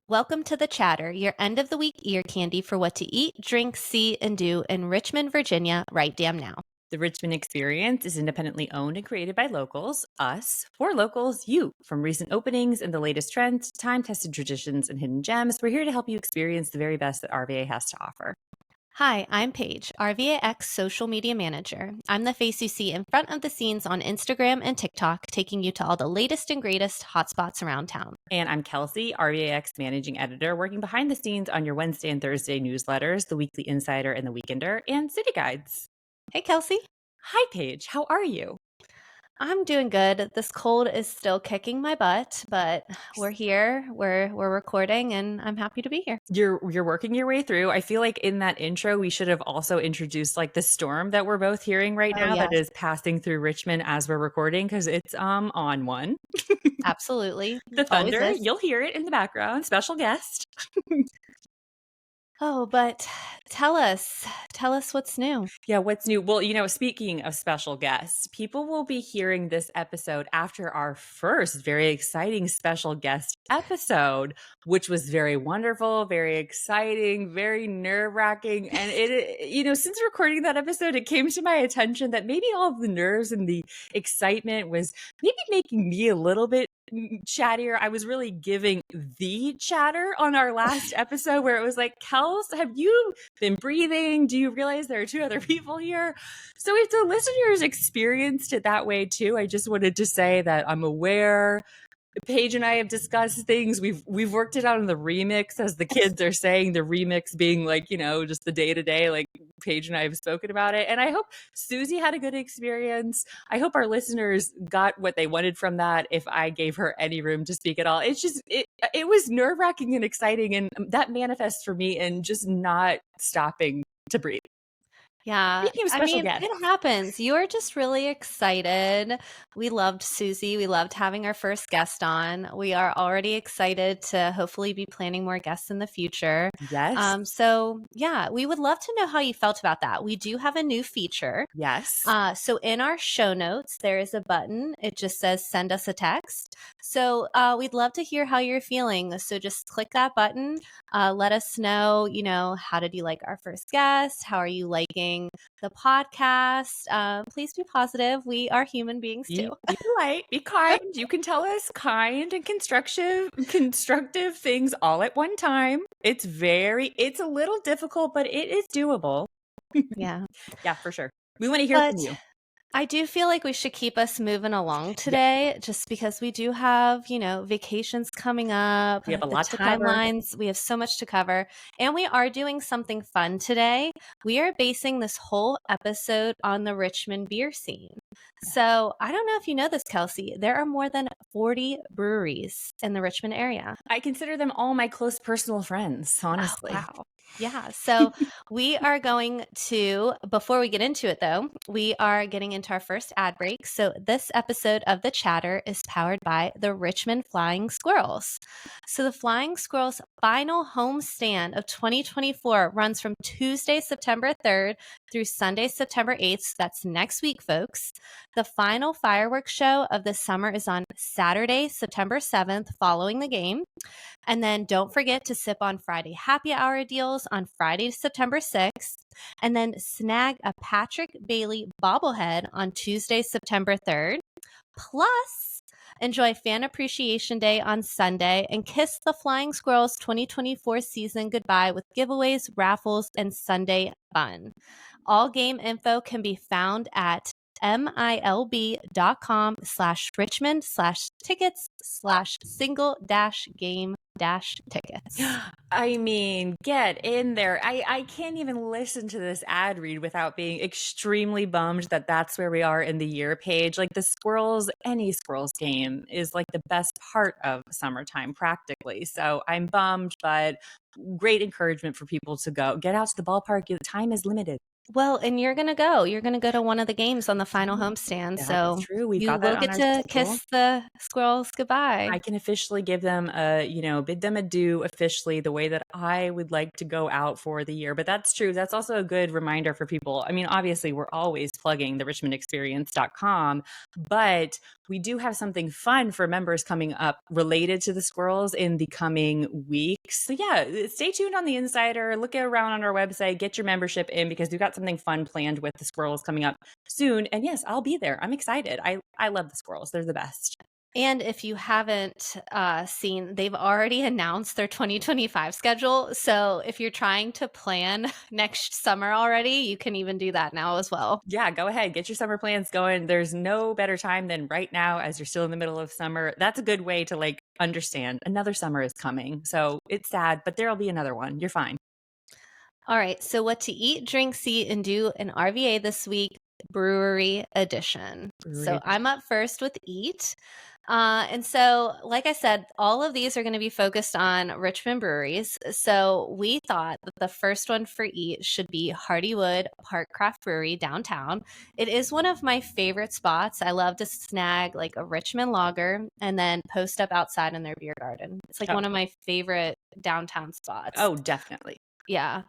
Welcome to The Chatter, your end of the week ear candy for what to eat, drink, see, and do in Richmond, Virginia, right damn now. The Richmond experience is independently owned and created by locals, us, for locals, you. From recent openings and the latest trends, time-tested traditions, and hidden gems, we're here to help you experience the very best that RVA has to offer. Hi, I'm Paige, RVAX social media manager. I'm the face you see in front of the scenes on Instagram and TikTok, taking you to all the latest and greatest hotspots around town. And I'm Kelsey, RVAX managing editor, working behind the scenes on your Wednesday and Thursday newsletters, the Weekly Insider and the Weekender, and City Guides. Hey, Kelsey. Hi, Paige. How are you? I'm doing good. This cold is still kicking my butt, but we're here. We're recording, and I'm happy to be here. You're working your way through. I feel like in that intro, we should have also introduced like the storm that we're both hearing right now that is passing through Richmond as we're recording because it's on one. Absolutely. The Always thunder, is. you'll hear it in the background. Special guest. Oh, but tell us what's new. Yeah, what's new? Well, speaking of special guests, people will be hearing this episode after our first very exciting special guest episode, which was very wonderful, very exciting, very nerve-wracking. And since recording that episode, it came to my attention that maybe all of the nerves and the excitement was maybe making me a little bit chattier. I was really giving the chatter on our last episode where it was like, Kels, have you been breathing? Do you realize there are two other people here? So if the listeners experienced it that way too, I just wanted to say that I'm aware. Paige and I have discussed things. We've worked it out in the remix, as the kids are saying, the remix being like, just the day-to-day, like Paige and I have spoken about it. And I hope Susie had a good experience. I hope our listeners got what they wanted from that if I gave her any room to speak at all. It's just, it was nerve-wracking and exciting. And that manifests for me in just not stopping to breathe. Yeah, Speaking of special guests. it happens. You are just really excited. We loved Susie. We loved having our first guest on. We are already excited to hopefully be planning more guests in the future. Yes. So yeah, we would love to know how you felt about that. We do have a new feature. Yes. So in our show notes, there is a button. It just says send us a text. So we'd love to hear how you're feeling. So just click that button. Let us know, how did you like our first guest? How are you liking the podcast? Please be positive. We are human beings too. Be polite, be kind. You can tell us kind and constructive things all at one time. It's a little difficult, but it is doable. Yeah. Yeah, for sure. We want to hear from you. I do feel like we should keep us moving along today, just because we do have, vacations coming up. We have a the lot to cover. timelines. We have so much to cover. And we are doing something fun today. We are basing this whole episode on the Richmond beer scene. So I don't know if you know this, Kelsey. There are more than 40 breweries in the Richmond area. I consider them all my close personal friends, honestly. Oh, wow. Yeah. So we are going to, before we get into it though, we are getting into our first ad break. So this episode of The Chatter is powered by the Richmond Flying Squirrels. So the Flying Squirrels final homestand of 2024 runs from Tuesday, September 3rd through Sunday, September 8th. So that's next week, folks. The final fireworks show of the summer is on Saturday, September 7th, following the game. And then don't forget to sip on Friday happy hour deals on Friday, September 6th. And then snag a Patrick Bailey bobblehead on Tuesday, September 3rd. Plus, enjoy Fan Appreciation Day on Sunday and kiss the Flying Squirrels 2024 season goodbye with giveaways, raffles, and Sunday fun. All game info can be found at milb.com/Richmond/tickets/single-game-tickets. I mean, get in there. I can't even listen to this ad read without being extremely bummed that that's where we are in the year, Paige. Like any Squirrels game is like the best part of summertime practically. So I'm bummed, but great encouragement for people to go. Get out to the ballpark. The time is limited. Well, and you're going to go. You're going to go to one of the games on the final homestand. That's true. You will get to kiss the squirrels goodbye. I can officially give them bid them adieu officially the way that I would like to go out for the year. But that's true. That's also a good reminder for people. I mean, obviously, we're always plugging the richmondexperience.com, but we do have something fun for members coming up related to the squirrels in the coming weeks. So yeah, stay tuned on the Insider, look around on our website, get your membership in because we've got something fun planned with the squirrels coming up soon. And yes, I'll be there. I'm excited. I love the squirrels. They're the best. And if you haven't seen, they've already announced their 2025 schedule. So if you're trying to plan next summer already, you can even do that now as well. Yeah, go ahead. Get your summer plans going. There's no better time than right now as you're still in the middle of summer. That's a good way to like understand another summer is coming. So it's sad, but there'll be another one. You're fine. All right. So what to eat, drink, see, and do in RVA this week, Brewery edition. Brewery So edition. I'm up first with eat. And so, like I said, all of these are going to be focused on Richmond breweries. So we thought that the first one for eat should be Hardywood Park Craft Brewery downtown. It is one of my favorite spots. I love to snag like a Richmond lager and then post up outside in their beer garden. It's like one of my favorite downtown spots. Oh, definitely. Yeah.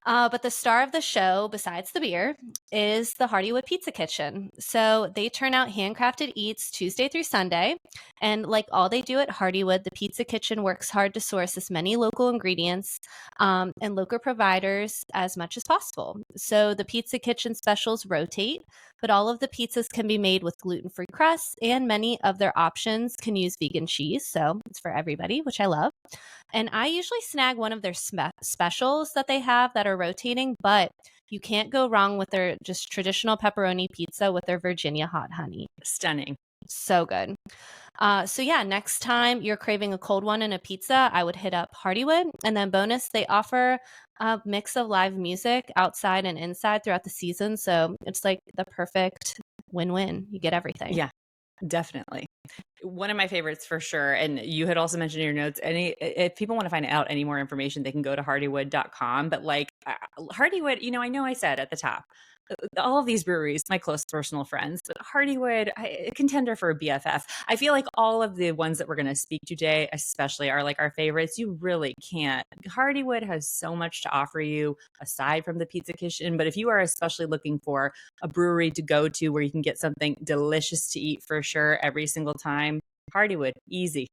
But the star of the show, besides the beer, is the Hardywood Pizza Kitchen. So they turn out handcrafted eats Tuesday through Sunday. And like all they do at Hardywood, the Pizza Kitchen works hard to source as many local ingredients and local providers as much as possible. So the Pizza Kitchen specials rotate, but all of the pizzas can be made with gluten-free crusts, and many of their options can use vegan cheese. So it's for everybody, which I love. And I usually snag one of their specials that they have that are rotating, but you can't go wrong with their just traditional pepperoni pizza with their Virginia hot honey. Stunning. So good. So yeah, next time you're craving a cold one and a pizza, I would hit up Hardywood. And then bonus, they offer a mix of live music outside and inside throughout the season. So it's like the perfect win-win. You get everything. Yeah, definitely. One of my favorites for sure. And you had also mentioned in your notes, if people want to find out any more information, they can go to hardywood.com. But like Hardywood, I know I said at the top, all of these breweries, my close personal friends, but Hardywood, a contender for a BFF. I feel like all of the ones that we're going to speak today, especially are like our favorites. You really can't. Hardywood has so much to offer you aside from the Pizza Kitchen. But if you are especially looking for a brewery to go to where you can get something delicious to eat for sure every single time, Hardywood, easy.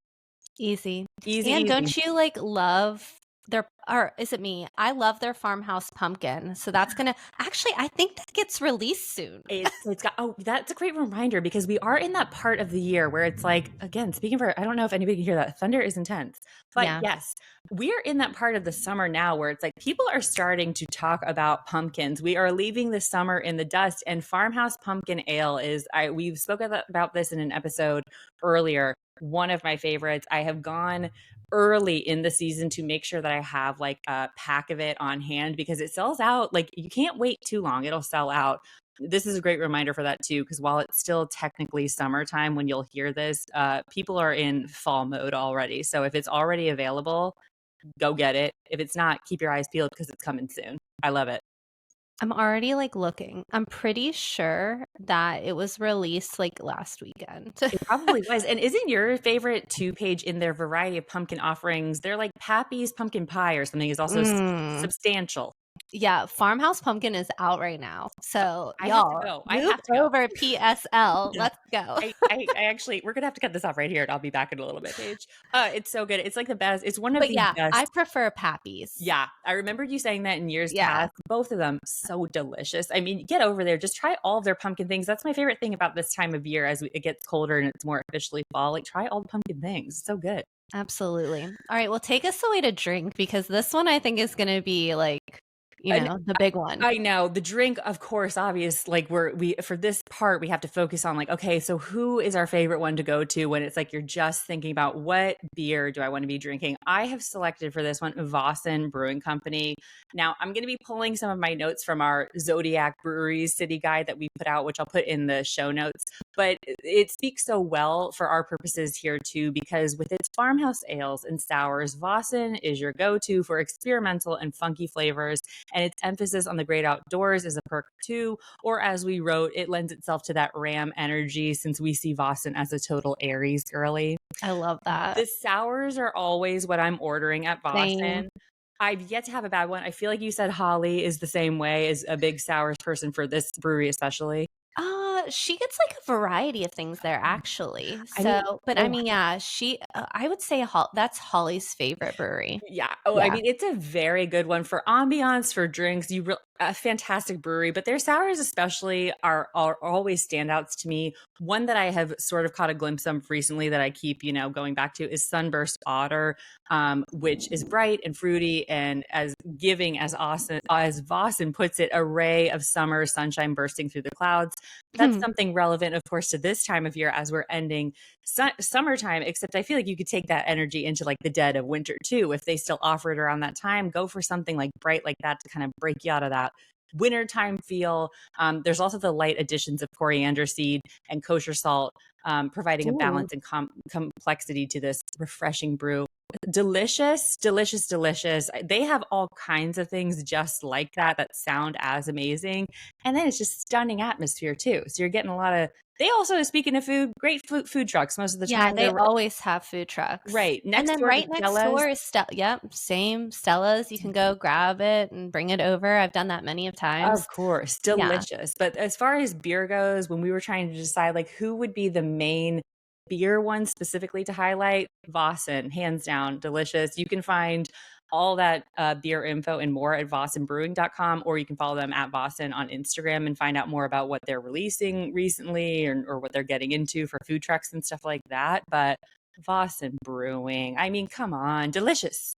Easy. Easy, And easy. don't you like love their, or is it me? I love their farmhouse pumpkin. So that's gonna actually, I think that gets released soon. It's got, oh, that's a great reminder because we are in that part of the year where it's like, again, speaking for, I don't know if anybody can hear that. Thunder is intense. But Yeah. yes, we are in that part of the summer now where it's like people are starting to talk about pumpkins. We are leaving the summer in the dust, and farmhouse pumpkin ale is, we've spoken about this in an episode earlier. One of my favorites. I have gone early in the season to make sure that I have like a pack of it on hand because it sells out. Like you can't wait too long. It'll sell out. This is a great reminder for that too, because while it's still technically summertime when you'll hear this, people are in fall mode already. So if it's already available, go get it. If it's not, keep your eyes peeled because it's coming soon. I love it. I'm already like looking. I'm pretty sure that it was released like last weekend. It probably was. And isn't your favorite Paige in their variety of pumpkin offerings? They're like Pappy's pumpkin pie or something is also substantial. Yeah, Farmhouse Pumpkin is out right now. So I have to y'all, go. I move have to go. over PSL. Yeah. Let's go. I actually, we're gonna have to cut this off right here, and I'll be back in a little bit, Paige. It's so good. It's like the best. It's one of But the yeah, best. I prefer Pappy's. Yeah, I remembered you saying that in years Yeah. past. Both of them so delicious. I mean, get over there. Just try all of their pumpkin things. That's my favorite thing about this time of year as it gets colder and it's more officially fall. Like, try all the pumpkin things. It's so good. Absolutely. All right, well, take us away to drink because this one I think is going to be like, the big one. I know the drink, of course, obvious. Like we for this part, we have to focus on like, okay, so who is our favorite one to go to when it's like you're just thinking about what beer do I want to be drinking? I have selected for this one Väsen Brewing Company. Now I'm going to be pulling some of my notes from our Zodiac Breweries City Guide that we put out, which I'll put in the show notes. But it speaks so well for our purposes here too, because with its farmhouse ales and sours, Väsen is your go-to for experimental and funky flavors. And its emphasis on the great outdoors is a perk too. Or as we wrote, it lends itself to that Ram energy since we see Väsen as a total Aries girly. I love that. The sours are always what I'm ordering at Väsen. Same. I've yet to have a bad one. I feel like you said Holly is the same way as a big sours person for this brewery especially. she gets like a variety of things there actually. I mean, So, but I oh, mean, yeah, she I would say that's Holly's favorite brewery. yeah. Oh, I Yeah. mean, it's a very good one for ambiance, for drinks. A fantastic brewery, but their sours especially are always standouts to me. One that I have sort of caught a glimpse of recently that I keep, going back to is Sunburst Otter, which is bright and fruity and as giving as awesome as Vossen puts it, a ray of summer sunshine bursting through the clouds. That's something relevant, of course, to this time of year as we're ending summertime, except I feel like you could take that energy into like the dead of winter too. If they still offer it around that time, go for something like bright like that to kind of break you out of that wintertime feel. There's also the light additions of coriander seed and kosher salt, providing a Ooh. balance and complexity to this refreshing brew. Delicious, delicious, delicious. They have all kinds of things just like that sound as amazing. And then it's just stunning atmosphere too. So you're getting a lot of, they also, speaking of food, great food trucks most of the Yeah, time. they They're always have food trucks. right And next then door to right next Stella's. door is yep, same Stella's. You can go grab it and bring it over. I've done that many of times. Of course, Yeah, delicious. But as far as beer goes, when we were trying to decide like who would be the main beer one specifically to highlight, Väsen, hands down, delicious. You can find all that beer info and more at VossenBrewing.com, or you can follow them at Väsen on Instagram and find out more about what they're releasing recently or what they're getting into for food trucks and stuff like that. But Väsen Brewing, I mean, come on, delicious.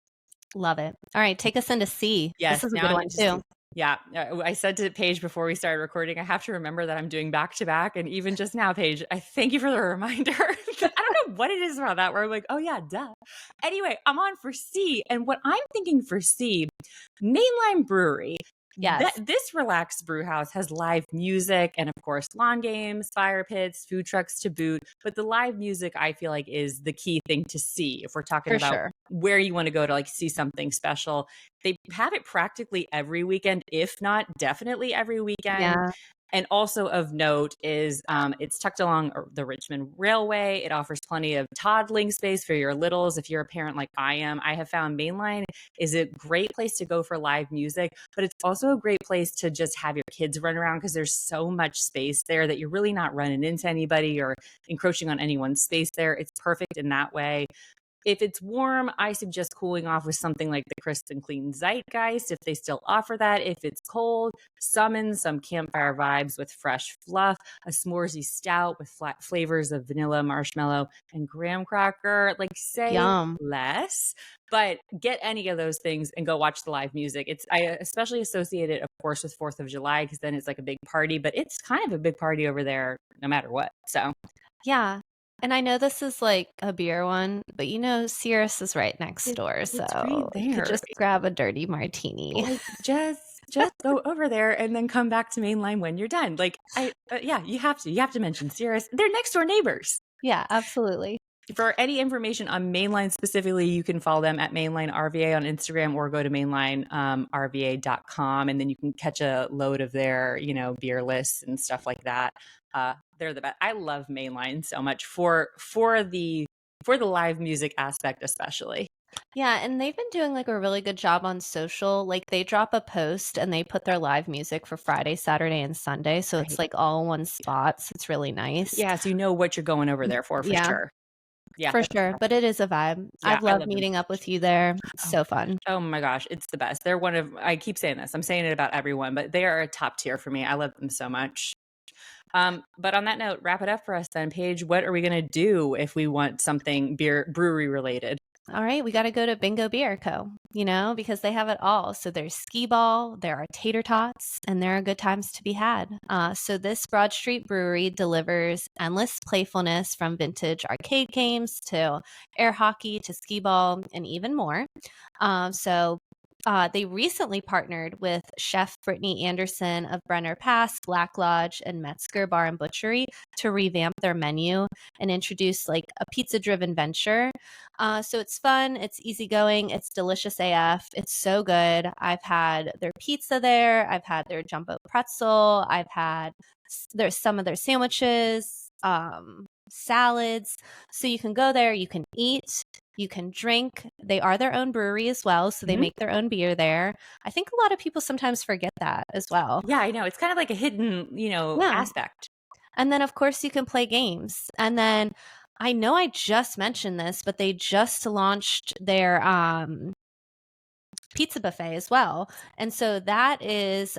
love it. All right, take us into C. This Yes, is a now good I'm one into too. C. Yeah, I said to Paige before we started recording, I have to remember that I'm doing back to back. And even just now, Paige, I thank you for the reminder. I don't know what it is about that where I'm like, oh yeah, duh. Anyway, I'm on for C. And what I'm thinking for C, Mainline Brewery. Yes, This relaxed brew house has live music and, of course, lawn games, fire pits, food trucks to boot. But the live music, I feel like, is the key thing to see if we're talking for about sure. where you want to go to like see something special. They have it practically every weekend, if not definitely every weekend. Yeah, And also of note is it's tucked along the Richmond Railway. It offers plenty of toddling space for your littles. If you're a parent like I am, I have found Mainline is a great place to go for live music, but it's also a great place to just have your kids run around because there's so much space there that you're really not running into anybody or encroaching on anyone's space there. It's perfect in that way. If it's warm, I suggest cooling off with something like the Crisp and Clean Zeitgeist, if they still offer that. If it's cold, summon some campfire vibes with fresh fluff, a s'moresy stout with flat flavors of vanilla, marshmallow, and graham cracker. Like, say yum. less, but get any of those things and go watch the live music. I especially associate it, of course, with 4th of July because then it's like a big party, but it's kind of a big party over there no matter what. So Yeah. And I know this is like a beer one, but Cirrus is right next door. it's right So you could there. just grab a dirty martini. Like just go over there and then come back to Mainline when you're done. Like yeah, you have to mention Cirrus. They're next door neighbors. Yeah, absolutely. For any information on Mainline specifically, you can follow them at Mainline RVA on Instagram or go to mainlinerva.com and then you can catch a load of their, beer lists and stuff like that. They're the best. I love Mainline so much for the live music aspect especially. Yeah, and they've been doing like a really good job on social. Like they drop a post and they put their live music for Friday, Saturday, and Sunday. So Right. it's like all in one spot. So it's really nice. Yeah, so you know what you're going over there for Yeah, sure. Yeah, for that's sure. But it is a vibe. yeah, I've I loved love them. meeting up with you there. It's Oh, so fun. oh my gosh, it's the best. They're I keep saying this, I'm saying it about everyone, but they are a top tier for me. I love them so much. But on that note, wrap it up for us then, Paige. What are we going to do if we want something brewery related? All right, we got to go to Bingo Beer Co., because they have it all. So there's skee ball, there are tater tots, and there are good times to be had. So this Broad Street Brewery delivers endless playfulness from vintage arcade games to air hockey to skee ball and even more. They recently partnered with Chef Brittany Anderson of Brenner Pass, Black Lodge, and Metzger Bar and Butchery to revamp their menu and introduce like a pizza-driven venture. So it's fun, it's easygoing, it's delicious AF. It's so good. I've had their pizza there. I've had their jumbo pretzel. I've had there's some of their sandwiches, salads. So you can go there, you can eat, you can drink. They are their own brewery as well, so they Mhm. make their own beer there. I think a lot of people sometimes forget that as well. Yeah, I know. It's kind of like a hidden, Yeah. aspect. And then, of course, you can play games. And then I know I just mentioned this, but they just launched their pizza buffet as well. And so that is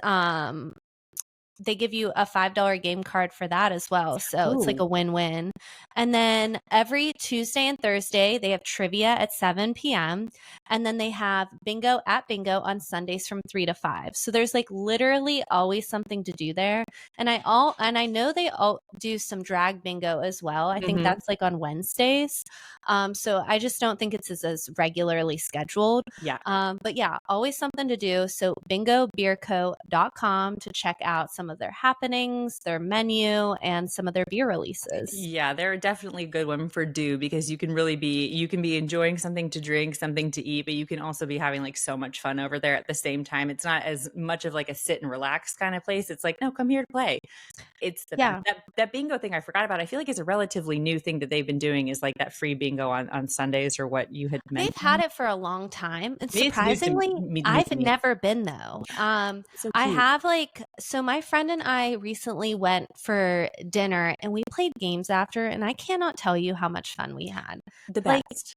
they give you a $5 game card for that as well. So it's like Ooh. a win-win. And then every Tuesday and Thursday, they have trivia at 7 p.m. And then they have bingo at bingo on Sundays from 3 to 5. So there's like literally always something to do there. And I know they all do some drag bingo as well. I think Mhm. that's like on Wednesdays. So I just don't think it's as regularly scheduled. Yeah. But yeah, always something to do. So bingobeerco.com to check out some of their happenings, their menu, and some of their beer releases. Yeah, they're definitely a good one for do because you can be enjoying something to drink, something to eat, but you can also be having like so much fun over there at the same time. It's not as much of like a sit and relax kind of place. It's like, no, come here to play. It's the best. Yeah, That bingo thing I forgot about. I feel like it's a relatively new thing that they've been doing is like that free bingo on Sundays or what you had they've had mentioned. it for a long time. And Maybe it's news to surprisingly, news I've to me. never been though. It's so I cute. have so my friend and I recently went for dinner and we played games after, and I cannot tell you how much fun we had. The Like, best.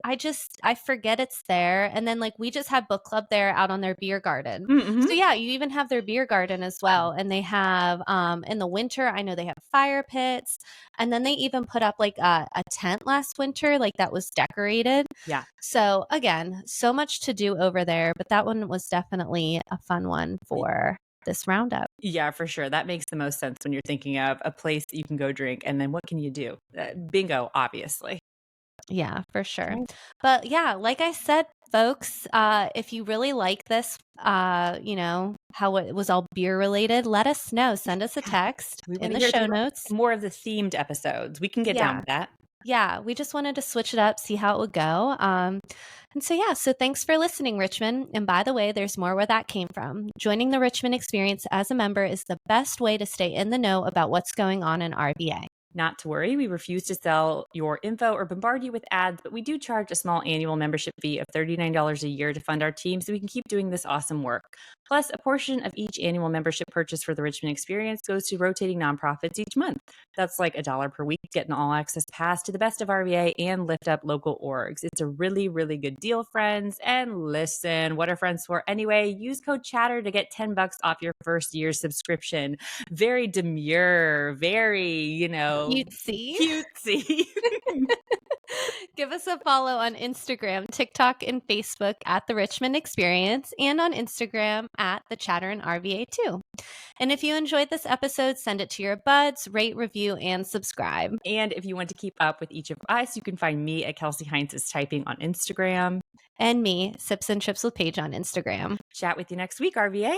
I forget it's there. And then like we just had book club there out on their beer garden. Mm-hmm. So yeah, you even have their beer garden as well. And they have in the winter, I know they have fire pits. And then they even put up like a tent last winter, like that was decorated. Yeah. So again, so much to do over there, but that one was definitely a fun one for this roundup. Yeah, for sure. That makes the most sense when you're thinking of a place that you can go drink and then what can you do? Bingo, obviously. Yeah, for sure. Right. But yeah, like I said, folks, if you really like this, how it was all beer related, let us know. Send us a Yeah. text We in want to the hear show notes. more of the themed episodes. We can get down Yeah. with that. Yeah, we just wanted to switch it up, see how it would go. And so, yeah, so thanks for listening, Richmond. And by the way, there's more where that came from. Joining the Richmond experience as a member is the best way to stay in the know about what's going on in RVA. Not to worry, we refuse to sell your info or bombard you with ads, but we do charge a small annual membership fee of $39 a year to fund our team so we can keep doing this awesome work. Plus, a portion of each annual membership purchase for the Richmond experience goes to rotating nonprofits each month. That's like $1 per week, get an all access pass to the best of RVA and lift up local orgs. It's a really, really good deal, friends. And listen, what are friends for anyway? Use code CHATTER to get $10 off your first year's subscription. Very demure, very, Cutesy. cutesy. Give us a follow on Instagram, TikTok, and Facebook at The Richmond Experience and on Instagram at The Chatter and RVA too. And if you enjoyed this episode, send it to your buds, rate, review, and subscribe. And if you want to keep up with each of us, you can find me at Kelsey Heinz's Typing on Instagram. And me, Sips and Chips with Paige on Instagram. Chat with you next week, RVA.